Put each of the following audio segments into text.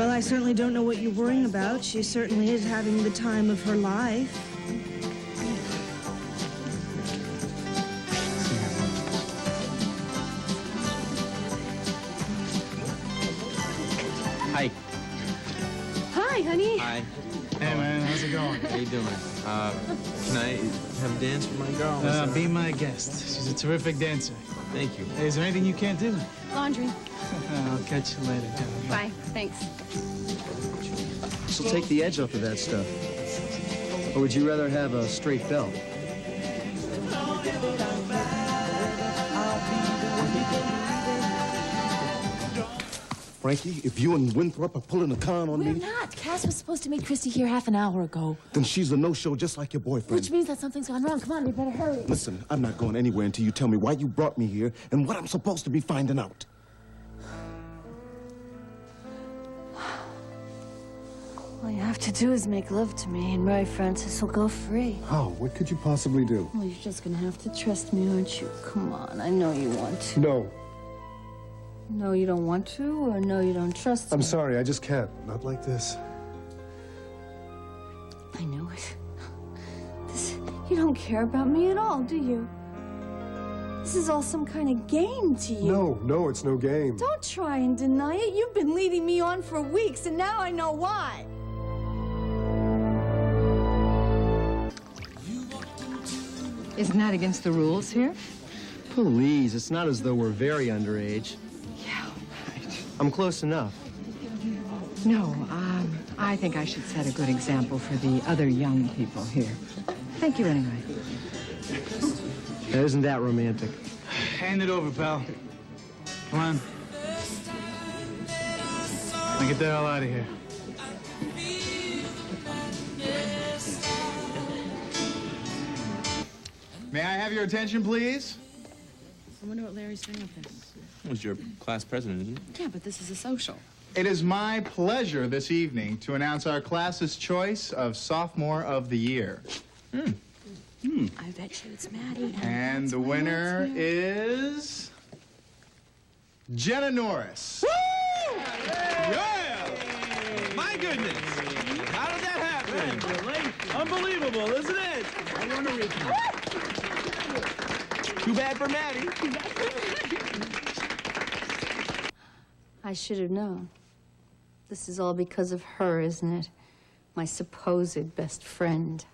Well, I certainly don't know what you're worrying about. She certainly is having the time of her life. Hi. Hi, honey. Hi. Hey, man, how's it going? How you doing? Can I have a dance with my girl? Be my guest. She's a terrific dancer. Thank you. Hey, is there anything you can't do? Laundry. I'll catch you later, John. Bye. Thanks. This'll take the edge off of that stuff. Or would you rather have a straight belt? Frankie, if you and Winthrop are pulling a con on We're me... not. Cass was supposed to meet Christy here half an hour ago. Then she's a no-show just like your boyfriend. Which means that something's gone wrong. Come on, we better hurry. Listen, I'm not going anywhere until you tell me why you brought me here and what I'm supposed to be finding out. All you have to do is make love to me, and Mary Frances will go free. How? What could you possibly do? Well, you're just gonna have to trust me, aren't you? Come on, I know you want to. No. No, you don't want to, or no, you don't trust me? I'm sorry, I just can't. Not like this. I knew it. You don't care about me at all, do you? This is all some kind of game to you. No, it's no game. Don't try and deny it. You've been leading me on for weeks, and now I know why. Isn't that against the rules here? Please, it's not as though we're very underage. Yeah, right. I'm close enough. No, I think I should set a good example for the other young people here. Thank you anyway. Isn't that romantic? Hand it over, pal. Come on. Now get the hell out of here. May I have your attention, please? I wonder what Larry's doing with this. Was your class president, isn't it? Yeah, but this is a social. It is my pleasure this evening to announce our class's choice of Sophomore of the Year. I bet you it's Maddie. And the winner is... Jenna Norris. Yeah! My goodness! How did that happen? Unbelievable, isn't it? I want to read Too bad for Maddie. I should have known. This is all because of her, isn't it? My supposed best friend.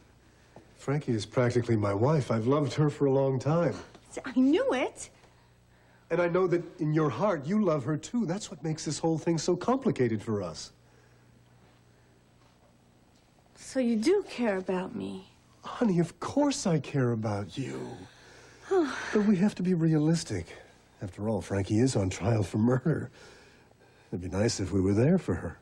Frankie is practically my wife. I've loved her for a long time. I knew it. And I know that in your heart, you love her too. That's what makes this whole thing so complicated for us. So you do care about me. Honey, of course I care about you. But we have to be realistic. After all, Frankie is on trial for murder. It'd be nice if we were there for her.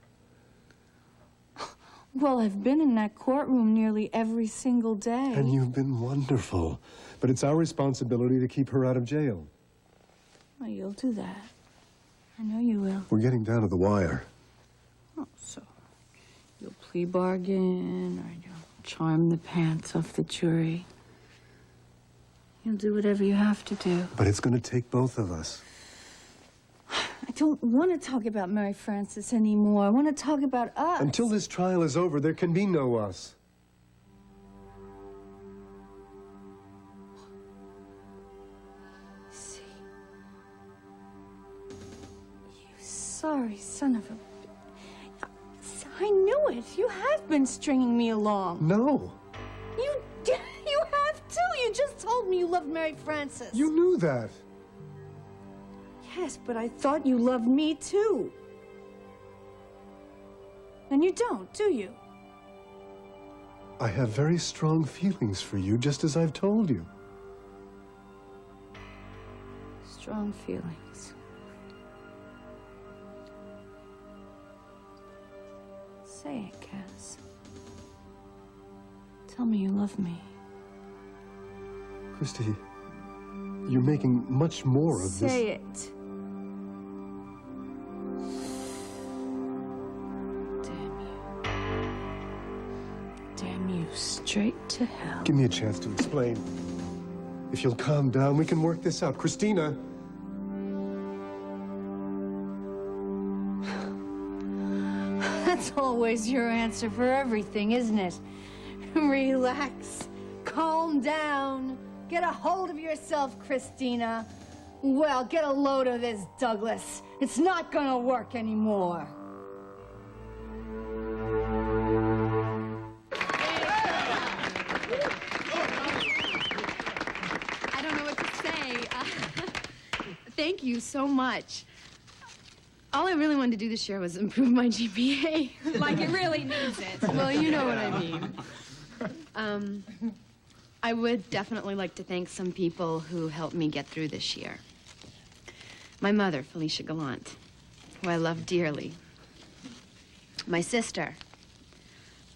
Well, I've been in that courtroom nearly every single day. And you've been wonderful. But it's our responsibility to keep her out of jail. Oh, you'll do that. I know you will. We're getting down to the wire. Oh, so you'll plea bargain, or you'll charm the pants off the jury. You'll do whatever you have to do. But it's going to take both of us. I don't want to talk about Mary Frances anymore. I want to talk about us. Until this trial is over, there can be no us. See? You sorry son of a... I knew it. You have been stringing me along. No. You have too. You just told me you loved Mary Frances. You knew that. Yes, but I thought you loved me too. And you don't, do you? I have very strong feelings for you, just as I've told you. Strong feelings. Say it, Cass. Tell me you love me. Christy, you're making much more of this. Say it. Damn you straight to hell. Give me a chance to explain. If you'll calm down, we can work this out. Christina! That's always your answer for everything, isn't it? Relax. Calm down. Get a hold of yourself, Christina. Well, get a load of this, Douglas. It's not gonna work anymore. I don't know what to say. Thank you so much. All I really wanted to do this year was improve my GPA. Like it really needs it. Well, you know what I mean. I would definitely like to thank some people who helped me get through this year. My mother, Felicia Gallant, who I love dearly. My sister.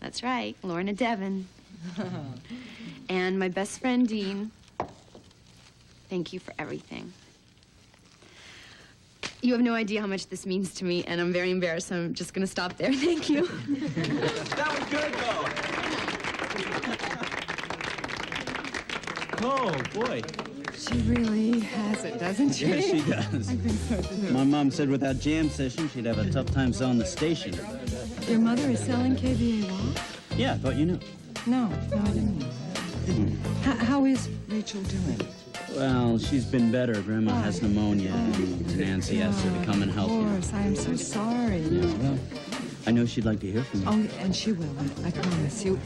That's right, Lorna Devon. And my best friend, Dean. Thank you for everything. You have no idea how much this means to me, and I'm very embarrassed, so I'm just gonna stop there. Thank you. That was good, though. Oh, boy. She really has it, doesn't she? Yes, she does. I think so, too. My mom said without jam session, she'd have a tough time selling the station. Your mother is selling KVA law? Yeah, I thought you knew. No, I didn't know that. How is Rachel doing? Well, she's been better. Grandma has pneumonia, and Nancy asked her to come and help you. Of course, I am so sorry. Yeah, well, I know she'd like to hear from you. Oh, and she will, I promise you.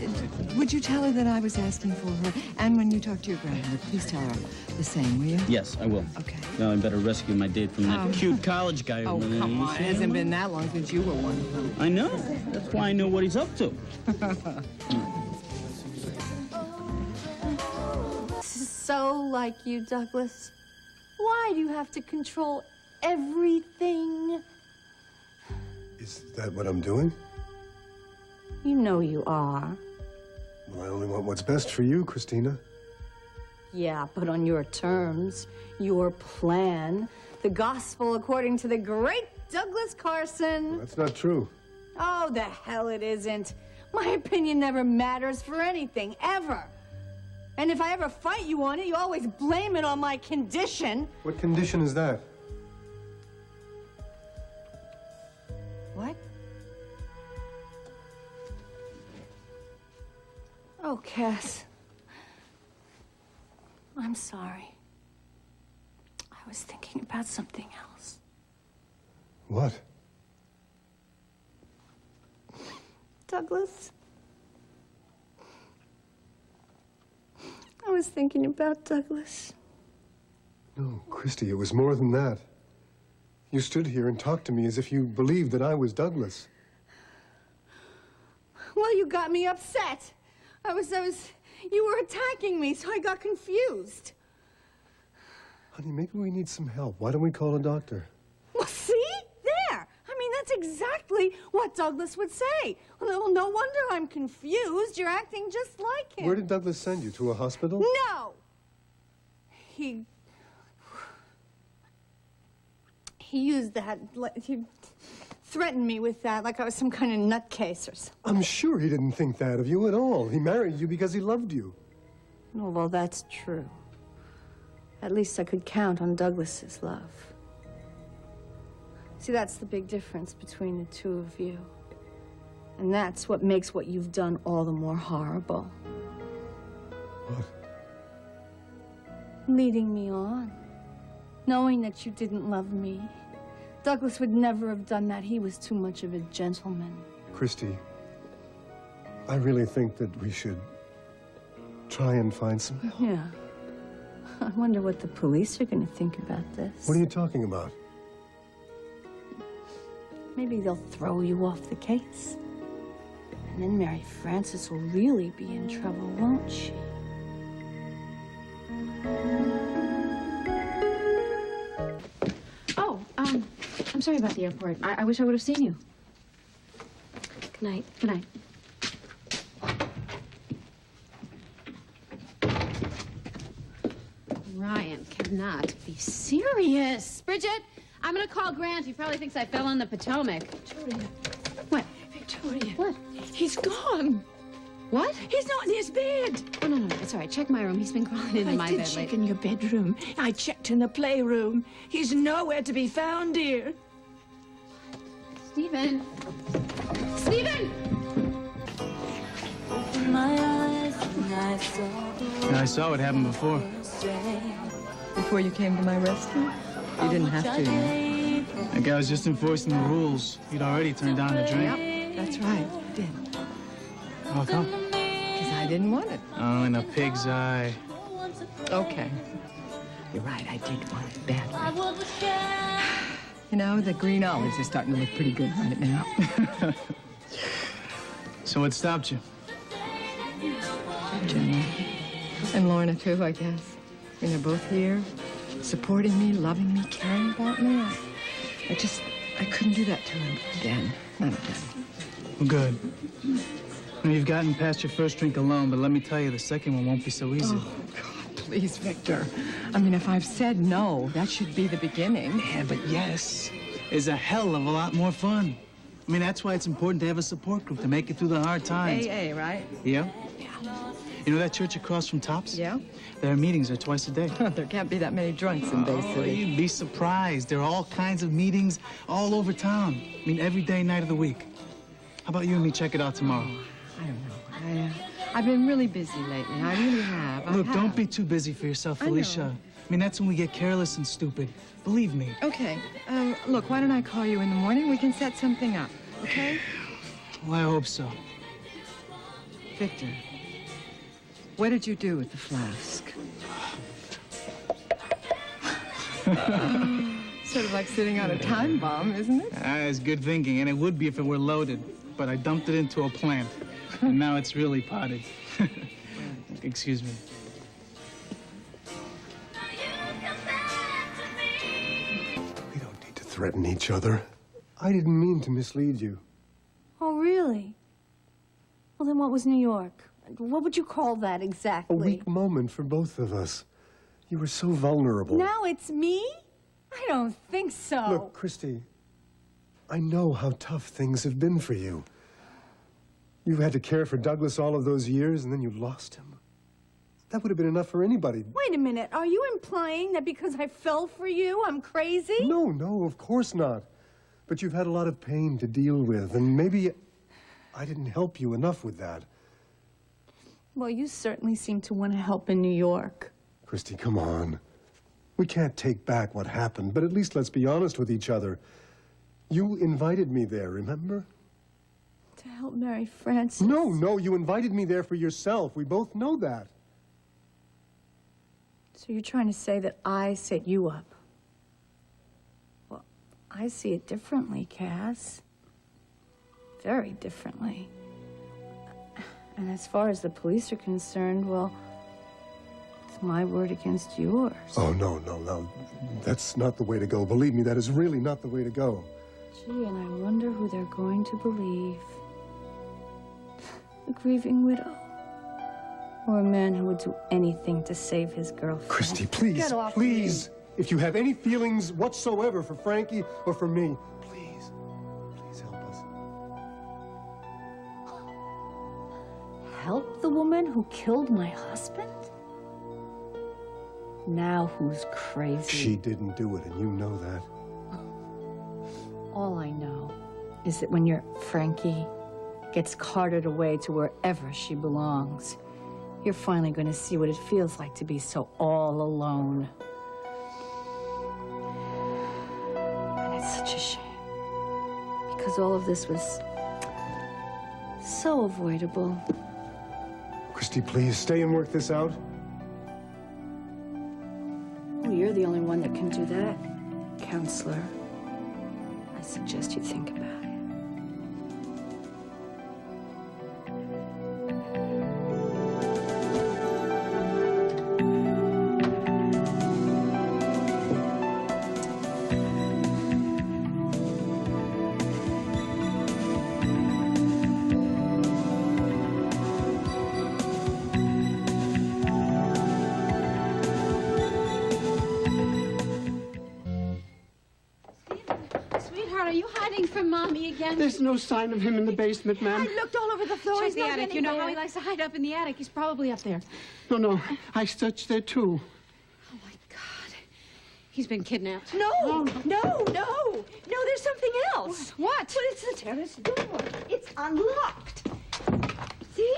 Would you tell her that I was asking for her? And when you talk to your grandmother, please tell her the same, will you? Yes, I will. Okay. Now I better rescue my date from that cute college guy Oh, over there. come You on. see It hasn't him? been that long since you were one. I know. That's why I know what he's up to. So like you, Douglas. Why do you have to control everything? Is that what I'm doing? You know you are. Well, I only want what's best for you, Christina. Yeah, but on your terms, your plan, the gospel according to the great Douglas Carson. That's not true. Oh, the hell it isn't. My opinion never matters for anything, ever. And if I ever fight you on it, you always blame it on my condition. What condition is that? What? Oh, Cass. I'm sorry. I was thinking about something else. What? Douglas. I was thinking about Douglas. No, Christy, it was more than that. You stood here and talked to me as if you believed that I was Douglas. Well, you got me upset. You were attacking me, so I got confused. Honey, maybe we need some help. Why don't we call a doctor? Well, see? There. I mean, that's exactly what Douglas would say. Well, no wonder I'm confused. You're acting just like him. Where did Douglas send you? To a hospital? No. He used that. He threatened me with that like I was some kind of nutcase or something. I'm sure he didn't think that of you at all. He married you because he loved you. Oh, well, that's true. At least I could count on Douglas's love. See, that's the big difference between the two of you. And that's what makes what you've done all the more horrible. What? Leading me on. Knowing that you didn't love me. Douglas would never have done that. He was too much of a gentleman. Christy, I really think that we should try and find some help. Yeah. I wonder what the police are going to think about this. What are you talking about? Maybe they'll throw you off the case. And then Mary Frances will really be in trouble, won't she? Oh, I'm sorry about the airport. I wish I would have seen you. Good night. Good night. Ryan cannot be serious. Bridget, I'm gonna call Grant. He probably thinks I fell on the Potomac. Victoria. What? Victoria. What? He's gone. What? He's not in his bed. Oh, no, it's all right. Check my room. He's been crawling into my I did bed check lately. in your bedroom. I checked in the playroom. He's nowhere to be found, dear. Stephen. Yeah, I saw what happened before. Before you came to my rescue? You didn't have to, you know. That guy was just enforcing the rules. He'd already turned down the drink. Yep, that's right. You did. How come? Because I didn't want it. Oh, in a pig's eye. Okay. You're right, I did want it badly. You know, the green olives are starting to look pretty good right now. So what stopped you? Jenny. And Lorna, too, I guess. I mean, they're both here, supporting me, loving me, caring about me. I couldn't do that to him again. Not again. Well, good. Now, you've gotten past your first drink alone, but let me tell you, the second one won't be so easy. Oh, God, please, Victor. I mean, if I've said no, that should be the beginning. Yeah, but yes is a hell of a lot more fun. I mean, that's why it's important to have a support group to make it through the hard times. AA, right? Yeah? Yeah. You know that church across from Tops? Yeah. Their meetings are twice a day. There can't be that many drunks in Bay City. You'd be surprised. There are all kinds of meetings all over town. I mean, every day, night of the week. How about you and me check it out tomorrow? I don't know. I've been really busy lately. I really have. Look, don't be too busy for yourself, Felicia. I mean, that's when we get careless and stupid. Believe me. Okay. Look, why don't I call you in the morning? We can set something up, okay? Well, I hope so. Victor, what did you do with the flask? Sort of like sitting on a time bomb, isn't it? It's good thinking, and it would be if it were loaded. But I dumped it into a plant, and now it's really potted. Excuse me. We don't need to threaten each other. I didn't mean to mislead you. Oh, really? Well, then what was New York? What would you call that exactly? A weak moment for both of us. You were so vulnerable. Now it's me? I don't think so. Look, Christy, I know how tough things have been for you. You've had to care for Douglas all of those years, and then you lost him. That would have been enough for anybody. Wait a minute. Are you implying that because I fell for you, I'm crazy? No, of course not. But you've had a lot of pain to deal with, and maybe I didn't help you enough with that. Well, you certainly seem to want to help in New York. Christy, come on. We can't take back what happened, but at least let's be honest with each other. You invited me there, remember? To help marry Francis? No, you invited me there for yourself. We both know that. So you're trying to say that I set you up? Well, I see it differently, Cass. Very differently. And as far as the police are concerned, well, it's my word against yours. Oh, no. That's not the way to go. Believe me, that is really not the way to go. Gee, and I wonder who they're going to believe. A grieving widow. Or a man who would do anything to save his girlfriend. Christy, please, Get off please. Me. If you have any feelings whatsoever for Frankie or for me, please help us. Help the woman who killed my husband? Now who's crazy? She didn't do it, and you know that. All I know is that when your Frankie gets carted away to wherever she belongs, you're finally going to see what it feels like to be so all alone. And it's such a shame. Because all of this was so avoidable. Christy, please, stay and work this out. Oh, you're the only one that can do that, counselor. I suggest you think about it. There's no sign of him in the basement, ma'am. I looked all over the floor. Check the attic. You know how he likes to hide up in the attic. He's probably up there. No. I searched there, too. Oh, my God. He's been kidnapped. No, there's something else. What? Well, it's the terrace door. It's unlocked. See?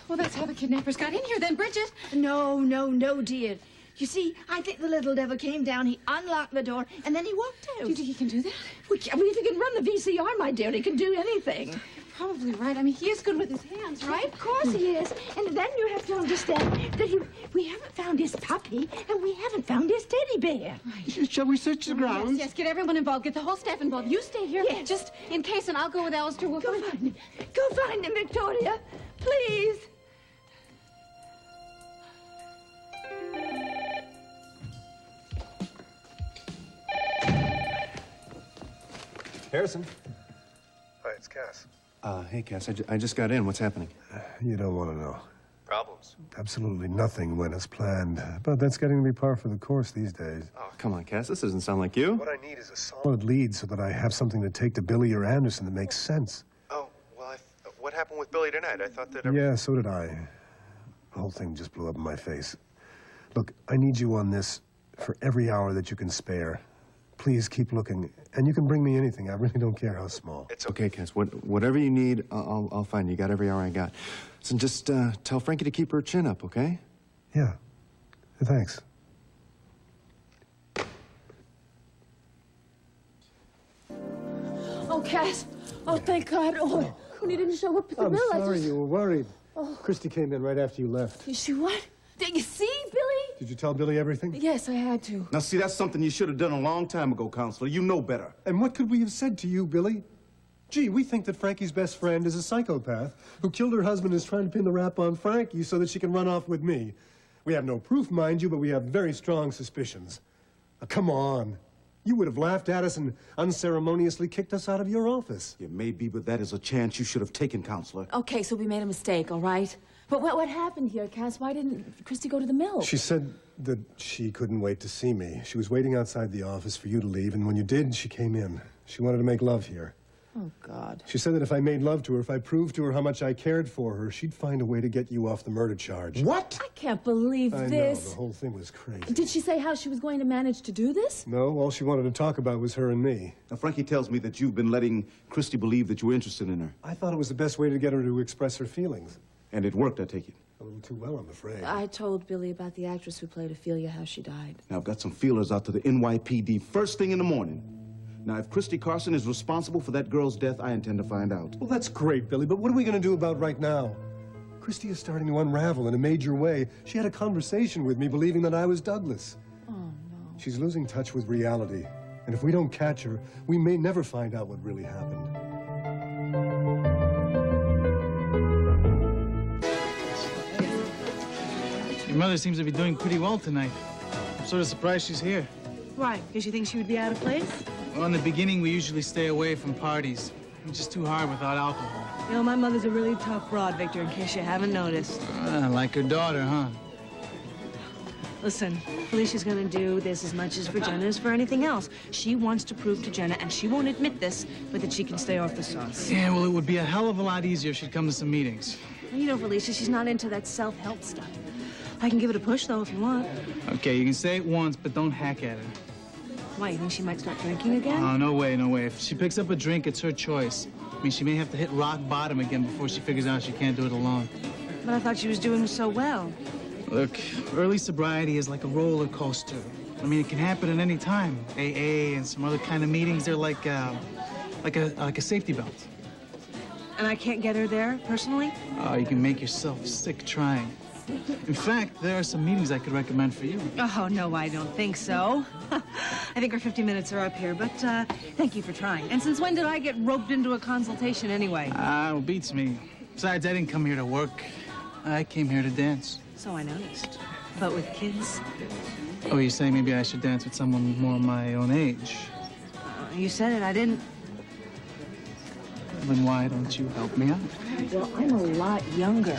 Well, that's how the kidnappers got in here then, Bridget. No, dear. You see, I think the little devil came down, he unlocked the door, and then he walked out. Do you think he can do that? If he can run the VCR, my dear, he can do anything. You're probably right. I mean, he is good with his hands, right? Of course he is. And then you have to understand that we haven't found his puppy, and we haven't found his teddy bear. Right. Shall we search the grounds? Yes, get everyone involved. Get the whole staff involved. You stay here, just in case, and I'll go with Alistair. We'll Go find him. Go find him, Victoria. Please. Harrison. Hi, it's Cass. Hey, Cass, I just got in. What's happening? You don't want to know. Problems? Absolutely nothing went as planned. But that's getting to be par for the course these days. Oh, come on, Cass. This doesn't sound like you. What I need is a solid lead so that I have something to take to Billy or Anderson that makes sense. Oh, well, what happened with Billy tonight? I thought that... Yeah, so did I. The whole thing just blew up in my face. Look, I need you on this for every hour that you can spare. Please keep looking, and you can bring me anything. I really don't care how small. It's okay, Cass. Whatever you need, I'll find you. You got every hour I got. So just tell Frankie to keep her chin up, okay? Yeah. Thanks. Oh, Cass. Oh, thank God. Oh, when he didn't show up at the mill, I'm sorry you were worried. Christy came in right after you left. You see what? Did you see, Billy? Did you tell Billy everything? Yes, I had to. Now, see, that's something you should have done a long time ago, Counselor. You know better. And what could we have said to you, Billy? Gee, we think that Frankie's best friend is a psychopath who killed her husband and is trying to pin the rap on Frankie so that she can run off with me. We have no proof, mind you, but we have very strong suspicions. Now, come on. You would have laughed at us and unceremoniously kicked us out of your office. It may be, but that is a chance you should have taken, Counselor. Okay, so we made a mistake, all right? But what happened here, Cass? Why didn't Christy go to the mill? She said that she couldn't wait to see me. She was waiting outside the office for you to leave, and when you did, she came in. She wanted to make love here. Oh, God. She said that if I made love to her, if I proved to her how much I cared for her, she'd find a way to get you off the murder charge. What? I can't believe I this. know, the whole thing was crazy. Did she say how she was going to manage to do this? No, all she wanted to talk about was her and me. Now, Frankie tells me that you've been letting Christy believe that you were interested in her. I thought it was the best way to get her to express her feelings. And it worked, I take it. A little too well, I'm afraid. I told Billy about the actress who played Ophelia, how she died. Now, I've got some feelers out to the NYPD first thing in the morning. Now, if Christy Carson is responsible for that girl's death, I intend to find out. Well, that's great, Billy, but what are we going to do about right now? Christy is starting to unravel in a major way. She had a conversation with me believing that I was Douglas. Oh, no. She's losing touch with reality. And if we don't catch her, we may never find out what really happened. Your mother seems to be doing pretty well tonight. I'm sort of surprised she's here. Why? Because you think she would be out of place? Well, in the beginning, we usually stay away from parties. It's just too hard without alcohol. You know, my mother's a really tough broad, Victor, in case you haven't noticed. Like her daughter, huh? Listen, Felicia's gonna do this as much as for Jenna as for anything else. She wants to prove to Jenna, and she won't admit this, but that she can stay off the sauce. Yeah, well, it would be a hell of a lot easier if she'd come to some meetings. Well, you know, Felicia, she's not into that self-help stuff. I can give it a push, though, if you want. Okay, you can say it once, but don't hack at her. Why, you think she might start drinking again? Oh, no way, no way. If she picks up a drink, it's her choice. I mean, she may have to hit rock bottom again before she figures out she can't do it alone. But I thought she was doing so well. Look, early sobriety is like a roller coaster. I mean, it can happen at any time. AA and some other kind of meetings, they're like a safety belt. And I can't get her there, personally? Oh, you can make yourself sick trying. In fact, there are some meetings I could recommend for you. Oh, no, I don't think so. I think our 50 minutes are up here, but thank you for trying. And since when did I get roped into a consultation anyway? Well, beats me. Besides, I didn't come here to work. I came here to dance. So I noticed. But with kids? Oh, you say maybe I should dance with someone more my own age? You said it, I didn't. Then why don't you help me out? Well, I'm a lot younger.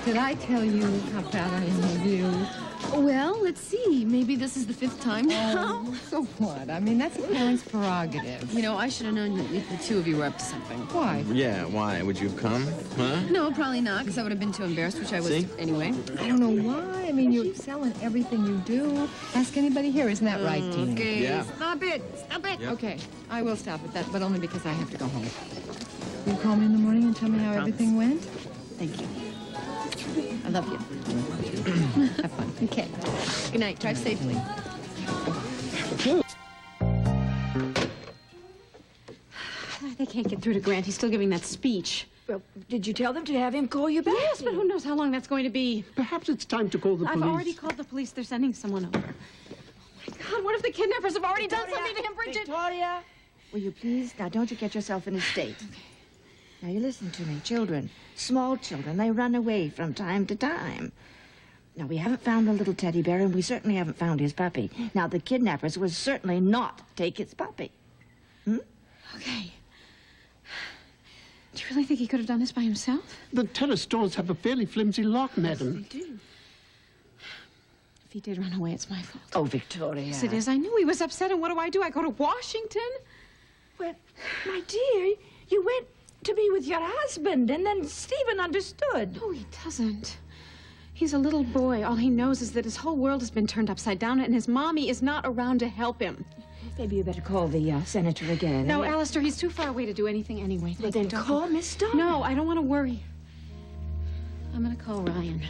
Did I tell you how proud I am of you? Well, let's see. Maybe this is the 5th time now. Oh, so what? I mean, that's a parent's prerogative. You know, I should have known that the two of you were up to something. Why? Yeah, why? Would you have come? Huh? No, probably not, because I would have been too embarrassed, which I was See? anyway. I don't know why. I mean, you excel in everything you do. Ask anybody here. Isn't that right, Tina? Okay, Yeah. stop it. Stop it. Yep. Okay, I will stop at that, but only because I have to go home. You call me in the morning and tell me how everything went? Thank you. I love you. Have fun. Okay. Good night. Drive safely. They can't get through to Grant. He's still giving that speech. Well, did you tell them to have him call you back? Yes, but who knows how long that's going to be. Perhaps it's time to call the police. I've already called the police. They're sending someone over. Oh, my God, what if the kidnappers have already done something to him, Bridget? Victoria, will you please? Now, don't you get yourself in a state. Now, you listen to me. Children, small children, they run away from time to time. Now, we haven't found the little teddy bear, and we certainly haven't found his puppy. Now, the kidnappers would certainly not take his puppy. Okay. Do you really think he could have done this by himself? The terrace doors have a fairly flimsy lock, madam. They do. If he did run away, it's my fault. Oh, Victoria. Yes, it is. I knew he was upset, and what do? I go to Washington? Well, my dear, you went to be with your husband, and then Stephen understood. No, he doesn't. He's a little boy. All he knows is that his whole world has been turned upside down, and his mommy is not around to help him. Maybe you better call the senator again. No, Alistair, he's too far away to do anything anyway. Well, then call Miss Starr. No, I don't want to worry. I'm going to call Ryan.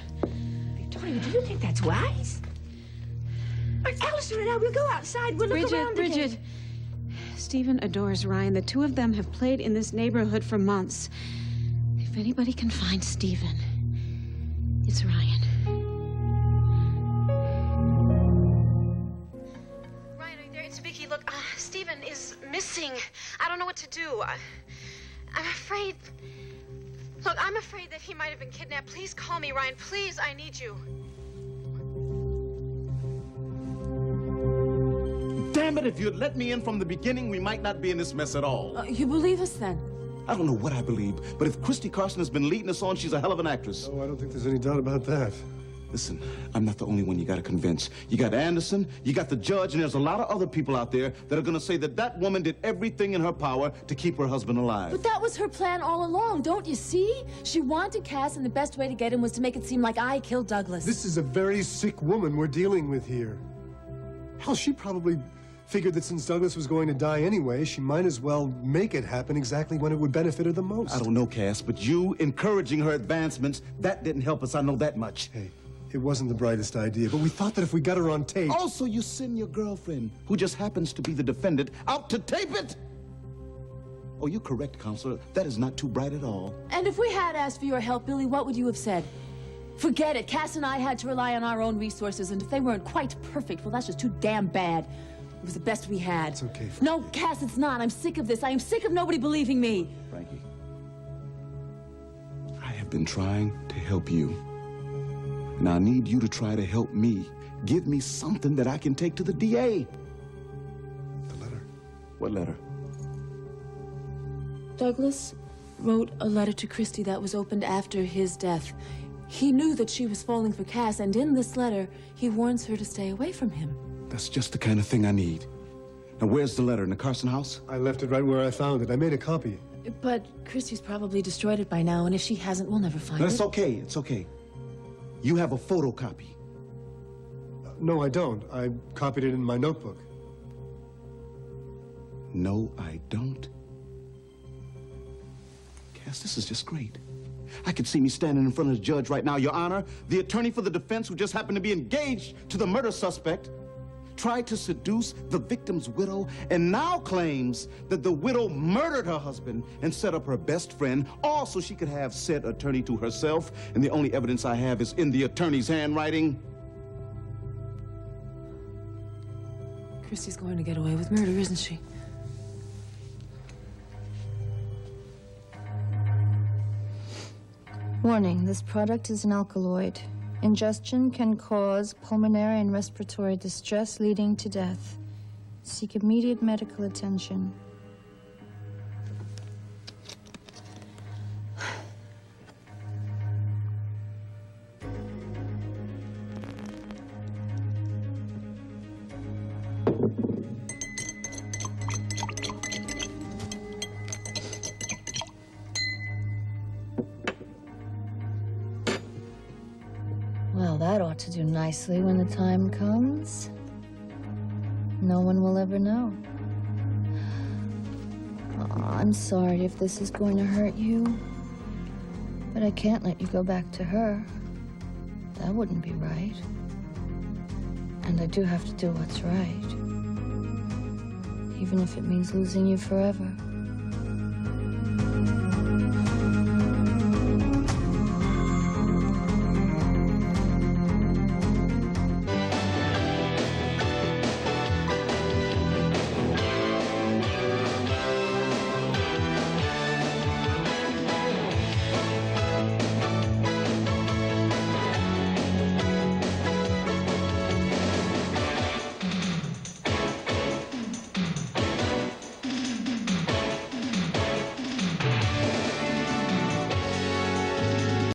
Victoria, do you think that's wise? Alistair and I will go outside. We'll look around again. Bridget, Stephen adores Ryan. The two of them have played in this neighborhood for months. If anybody can find Stephen, it's Ryan. Ryan, are you there? It's Vicky. Look, Stephen is missing. I don't know what to do. I'm afraid... Look, I'm afraid that he might have been kidnapped. Please call me, Ryan. Please, I need you. Damn it, if you'd let me in from the beginning, we might not be in this mess at all. You believe us then? I don't know what I believe, but if Christy Carson has been leading us on, she's a hell of an actress. Oh, I don't think there's any doubt about that. Listen, I'm not the only one you gotta convince. You got Anderson, you got the judge, and there's a lot of other people out there that are gonna say that that woman did everything in her power to keep her husband alive. But that was her plan all along, don't you see? She wanted Cass, and the best way to get him was to make it seem like I killed Douglas. This is a very sick woman we're dealing with here. Hell, she probably figured that since Douglas was going to die anyway, she might as well make it happen exactly when it would benefit her the most. I don't know, Cass, but you encouraging her advancements, that didn't help us, I know that much. Hey, it wasn't the brightest idea, but we thought that if we got her on tape... Also, you send your girlfriend, who just happens to be the defendant, out to tape it! Oh, you're correct, Counselor. That is not too bright at all. And if we had asked for your help, Billy, what would you have said? Forget it. Cass and I had to rely on our own resources, and if they weren't quite perfect, well, that's just too damn bad. It was the best we had. It's okay. No, Cass, it's not. I'm sick of this. I am sick of nobody believing me. Frankie, I have been trying to help you. And I need you to try to help me. Give me something that I can take to the DA. The letter. What letter? Douglas wrote a letter to Christy that was opened after his death. He knew that she was falling for Cass, and in this letter, he warns her to stay away from him. That's just the kind of thing I need. Now, where's the letter? In the Carson house? I left it right where I found it. I made a copy. But Christy's probably destroyed it by now, and if she hasn't, we'll never find it. That's okay. It's okay. You have a photocopy. No, I don't. I copied it in my notebook. No, I don't. Cass, this is just great. I could see me standing in front of the judge right now, Your Honor. The attorney for the defense, who just happened to be engaged to the murder suspect, tried to seduce the victim's widow and now claims that the widow murdered her husband and set up her best friend, all so she could have said attorney to herself. And the only evidence I have is in the attorney's handwriting. Christy's going to get away with murder, isn't she? Warning, this product is an alkaloid. Ingestion can cause pulmonary and respiratory distress leading to death. Seek immediate medical attention. Well, that ought to do nicely when the time comes. No one will ever know. Oh, I'm sorry if this is going to hurt you, but I can't let you go back to her. That wouldn't be right. And I do have to do what's right, even if it means losing you forever.